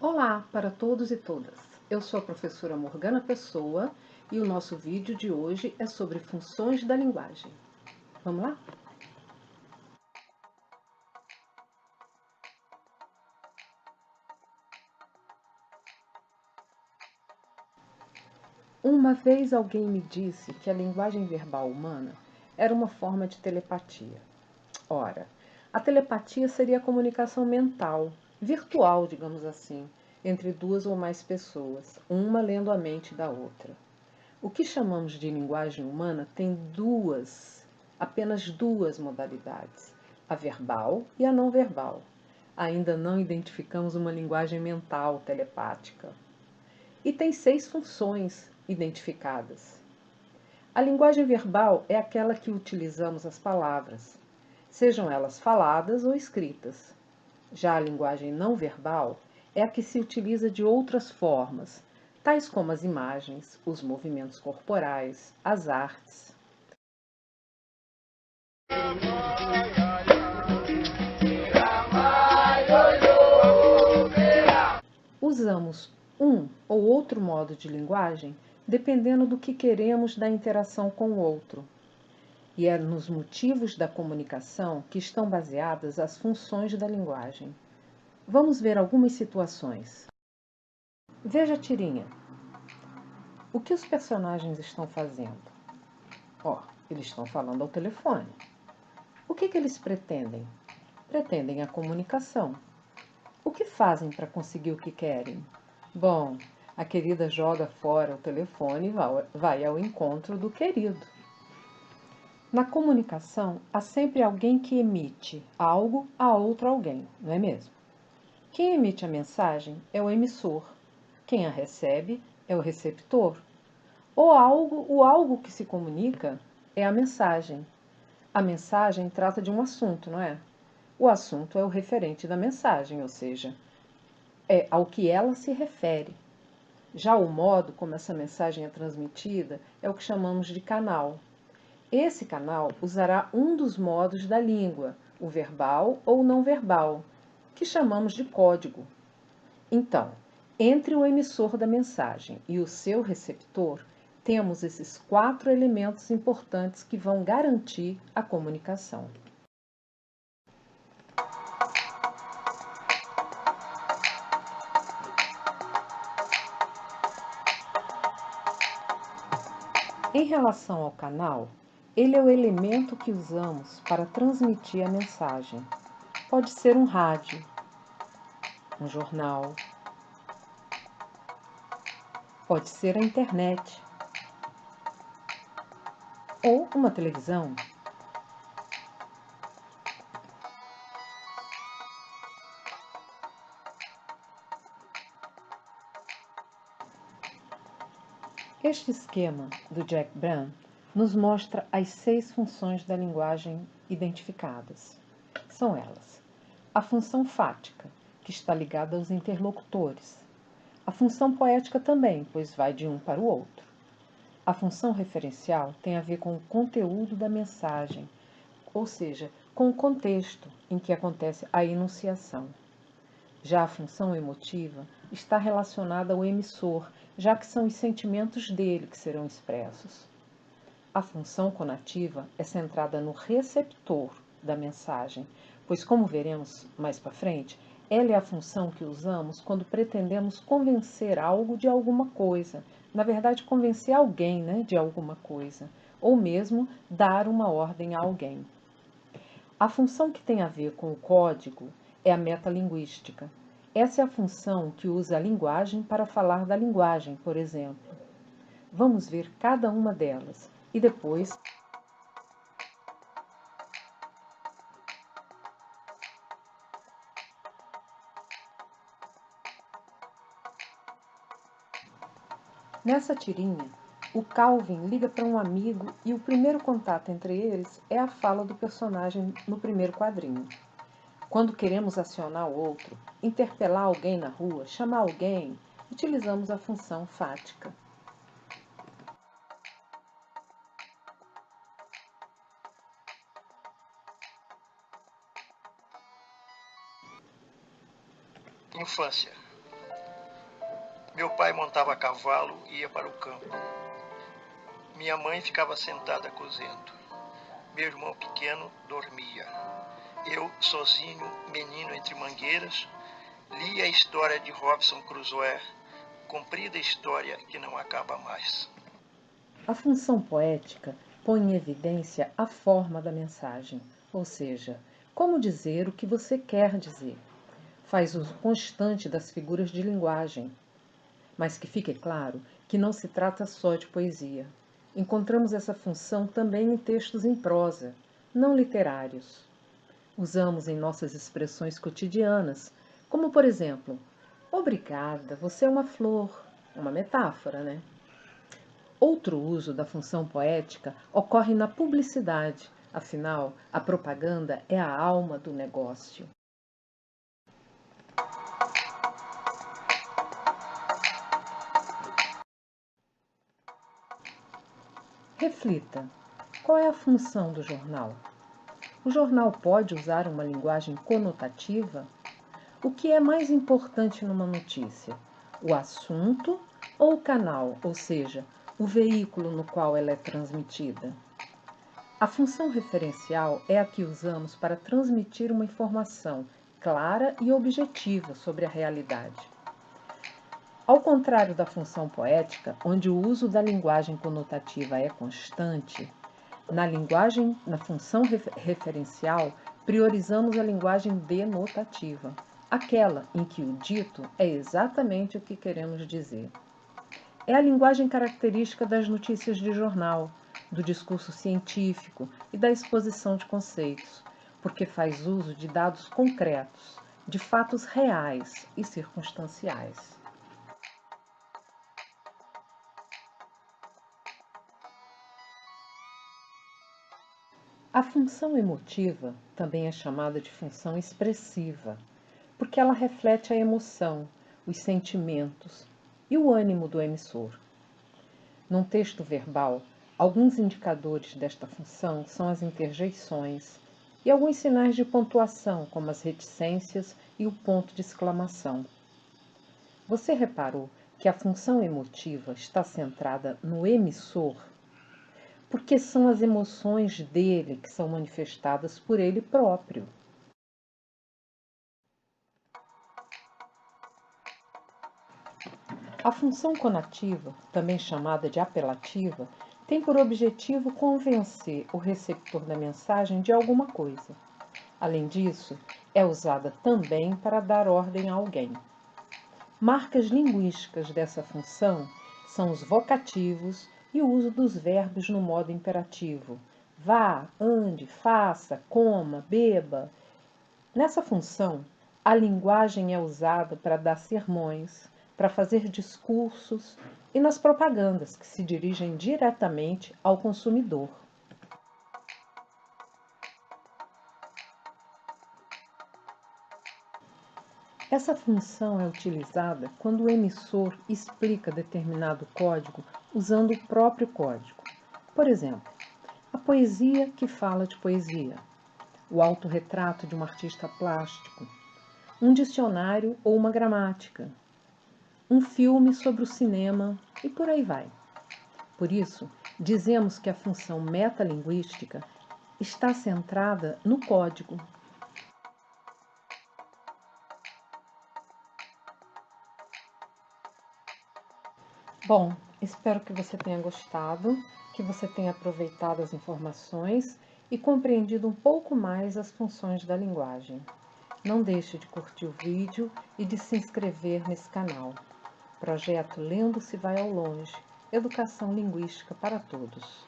Olá para todos e todas. Eu sou a professora Morgana Pessoa e o nosso vídeo de hoje é sobre funções da linguagem. Vamos lá? Uma vez alguém me disse que a linguagem verbal humana era uma forma de telepatia. Ora, a telepatia seria a comunicação mental, virtual, digamos assim, entre duas ou mais pessoas, uma lendo a mente da outra. O que chamamos de linguagem humana tem apenas duas modalidades, a verbal e a não verbal. Ainda não identificamos uma linguagem mental telepática. E tem 6 funções identificadas. A linguagem verbal é aquela que utilizamos as palavras, sejam elas faladas ou escritas. Já a linguagem não verbal é a que se utiliza de outras formas, tais como as imagens, os movimentos corporais, as artes. Usamos um ou outro modo de linguagem dependendo do que queremos da interação com o outro. E é nos motivos da comunicação que estão baseadas as funções da linguagem. Vamos ver algumas situações. Veja a tirinha. O que os personagens estão fazendo? Eles estão falando ao telefone. O que eles pretendem? Pretendem a comunicação. O que fazem para conseguir o que querem? Bom, a querida joga fora o telefone e vai ao encontro do querido. Na comunicação, há sempre alguém que emite algo a outro alguém, não é mesmo? Quem emite a mensagem é o emissor. Quem a recebe é o receptor. O algo que se comunica é a mensagem. A mensagem trata de um assunto, não é? O assunto é o referente da mensagem, ou seja, é ao que ela se refere. Já o modo como essa mensagem é transmitida é o que chamamos de canal. Esse canal usará um dos modos da língua, o verbal ou não verbal, que chamamos de código. Então, entre o emissor da mensagem e o seu receptor, temos esses 4 elementos importantes que vão garantir a comunicação. Em relação ao canal, ele é o elemento que usamos para transmitir a mensagem. Pode ser um rádio, um jornal, pode ser a internet ou uma televisão. Este esquema do Jack Brown nos mostra as 6 funções da linguagem identificadas. São elas: a função fática, que está ligada aos interlocutores. A função poética também, pois vai de um para o outro. A função referencial tem a ver com o conteúdo da mensagem, ou seja, com o contexto em que acontece a enunciação. Já a função emotiva está relacionada ao emissor, já que são os sentimentos dele que serão expressos. A função conativa é centrada no receptor da mensagem, pois, como veremos mais para frente, ela é a função que usamos quando pretendemos convencer algo de alguma coisa, na verdade, convencer alguém, de alguma coisa, ou mesmo dar uma ordem a alguém. A função que tem a ver com o código é a metalinguística. Essa é a função que usa a linguagem para falar da linguagem, por exemplo. Vamos ver cada uma delas e depois nessa tirinha, o Calvin liga para um amigo e o primeiro contato entre eles é a fala do personagem no primeiro quadrinho. Quando queremos acionar o outro, interpelar alguém na rua, chamar alguém, utilizamos a função fática. Infância. Meu pai montava a cavalo e ia para o campo. Minha mãe ficava sentada cozendo. Meu irmão pequeno dormia. Eu, sozinho, menino entre mangueiras, li a história de Robinson Crusoe, comprida história que não acaba mais. A função poética põe em evidência a forma da mensagem, ou seja, como dizer o que você quer dizer. Faz uso constante das figuras de linguagem, mas que fique claro que não se trata só de poesia. Encontramos essa função também em textos em prosa, não literários. Usamos em nossas expressões cotidianas, como por exemplo, obrigada, você é uma flor, uma metáfora, né? Outro uso da função poética ocorre na publicidade, afinal, a propaganda é a alma do negócio. Reflita: qual é a função do jornal? O jornal pode usar uma linguagem conotativa? O que é mais importante numa notícia? O assunto ou o canal, ou seja, o veículo no qual ela é transmitida? A função referencial é a que usamos para transmitir uma informação clara e objetiva sobre a realidade. Ao contrário da função poética, onde o uso da linguagem conotativa é constante, na função referencial, priorizamos a linguagem denotativa, aquela em que o dito é exatamente o que queremos dizer. É a linguagem característica das notícias de jornal, do discurso científico e da exposição de conceitos, porque faz uso de dados concretos, de fatos reais e circunstanciais. A função emotiva também é chamada de função expressiva, porque ela reflete a emoção, os sentimentos e o ânimo do emissor. Num texto verbal, alguns indicadores desta função são as interjeições e alguns sinais de pontuação, como as reticências e o ponto de exclamação. Você reparou que a função emotiva está centrada no emissor? Porque são as emoções dele que são manifestadas por ele próprio. A função conativa, também chamada de apelativa, tem por objetivo convencer o receptor da mensagem de alguma coisa. Além disso, é usada também para dar ordem a alguém. Marcas linguísticas dessa função são os vocativos e o uso dos verbos no modo imperativo. Vá, ande, faça, coma, beba. Nessa função, a linguagem é usada para dar sermões, para fazer discursos e nas propagandas que se dirigem diretamente ao consumidor. Essa função é utilizada quando o emissor explica determinado código usando o próprio código. Por exemplo, a poesia que fala de poesia, o autorretrato de um artista plástico, um dicionário ou uma gramática, um filme sobre o cinema e por aí vai. Por isso, dizemos que a função metalinguística está centrada no código. Bom, espero que você tenha gostado, que você tenha aproveitado as informações e compreendido um pouco mais as funções da linguagem. Não deixe de curtir o vídeo e de se inscrever nesse canal. Projeto Lendo-se Vai ao Longe. Educação linguística para todos.